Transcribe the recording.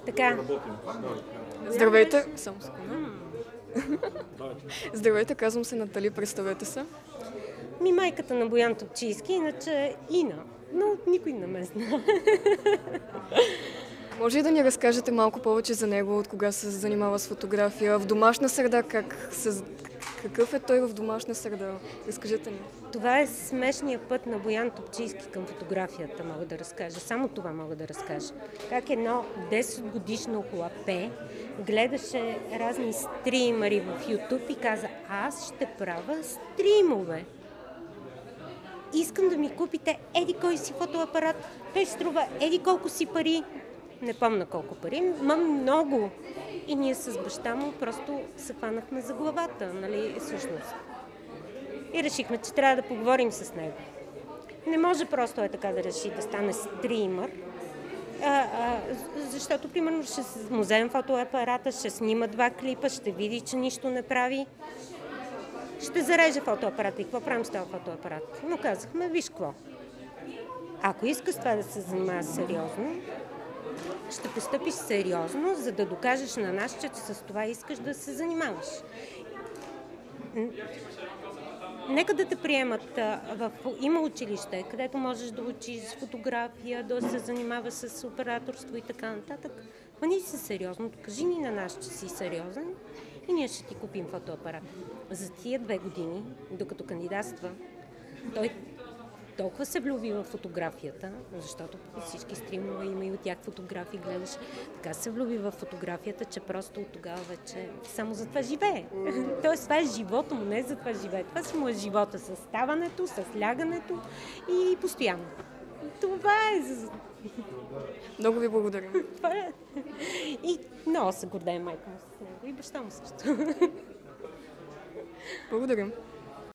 Така. Здравейте! Само секунда. Здравейте, казвам се Натали, представете се. Майката на Боян Топчийски, иначе Ина, но никой не ме знае. Може ли да ни разкажете малко повече за него, от кога се занимава с фотография, в домашна среда, какъв е той в домашна среда? Разкажете ни. Това е смешният път на Боян Топчийски към фотографията, мога да разкажа. Само това мога да разкажа. Как едно 10-годишно хлапе гледаше разни стримари в YouTube и каза: аз ще правя стримове. Искам да ми купите еди кой си фотоапарат, той струва еди колко си пари. Не помня колко пари, много. И ние с баща му просто се фанахме за главата, нали, всъщност. И решихме, че трябва да поговорим с него. Не може просто така да реши да стане стримър, защото, примерно, ще му вземем фотоапарата, ще снима 2 клипа, ще види, че нищо не прави. Ще зареже фотоапарата и какво правим с този фотоапарат? Но казахме, виж какво. Ако искаш това да се занимава сериозно, ще постъпиш сериозно, за да докажеш на нас, че с това искаш да се занимаваш. Нека да те приемат има училище, където можеш да учиш фотография, да се занимаваш с операторство и така нататък. Хвани се сериозно, кажи ни на нас, че си сериозен и ние ще ти купим фотоапарат. За тия 2 години, докато кандидатства, той толкова се влюби в фотографията, защото всички стримове има и от тях фотографии, гледаш. Така се влюби в фотографията, че просто от тогава вече само за това живее. Тоест това е живота му, не за това живее. Това си му е живота с ставането, с лягането и постоянно. Това е. Много ви благодаря. Това е. И много се гордее майка му с него и баща му също. Благодаря.